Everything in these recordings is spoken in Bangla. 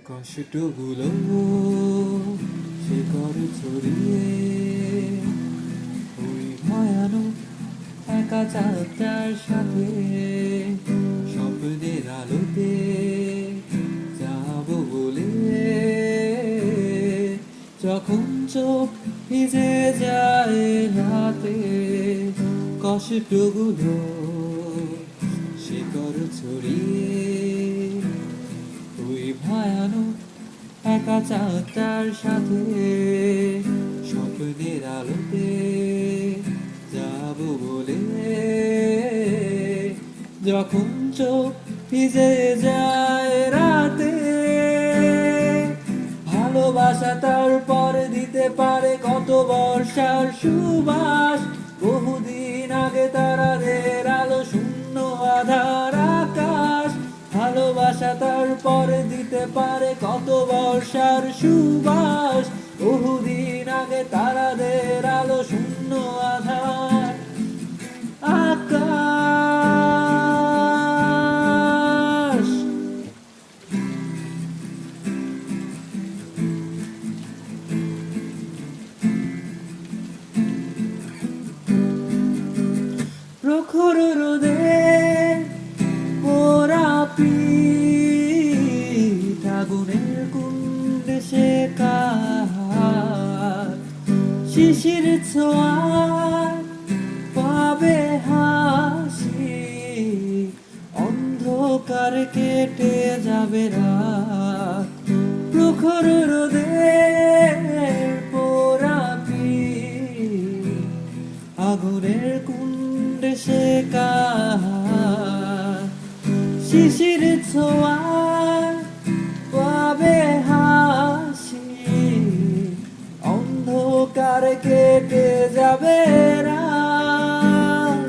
কষ্টগুলো শিকড় ছড়িয়ে ওই ভয়ানক একা চাঁদটার সাথে স্বপ্নের আলোতে যাবো বলে যখন চোখ ভিজে যায় রাতে কষ্টগুলো শিকড় ছড়িয়ে ওই ভয়ানক একা চাঁদটার সাথে স্বপ্নের আলোতে যাবো বলে যখন চোখ ভিজে যায় রাতে ভালোবাসা তারপর দিতে পারে কত বর্ষার সুবাস বহুদিন আগে তারাদের আলো শূন্য আধার আকাশ ভালোবাসা তারপর দিতে পারে কত বর্ষার সুবাস বহুদিন আগে তারাদের আলো শূন্য আধার আকাশ প্রখর রোদে পোড়া পিঠ আগুনের কুণ্ডে শেখা শিশির ছোঁয়া পাবে হাসি অন্ধকার কেটে যাবে রাত প্রখর রোদে পোড়া পিঠ আগুনের কুণ্ডে শেখা শিশির ছোঁয়া পাবে হাসি অন্ধকার কেটে যাবে রাত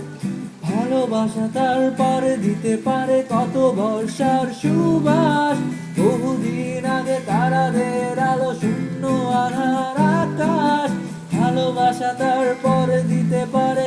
ভালোবাসা তারপর দিতে পারে কত বর্ষার সুবাস বহুদিন আগে তারাদের আলো শূন্য আধার আকাশ ভালোবাসা তারপর দিতে পারে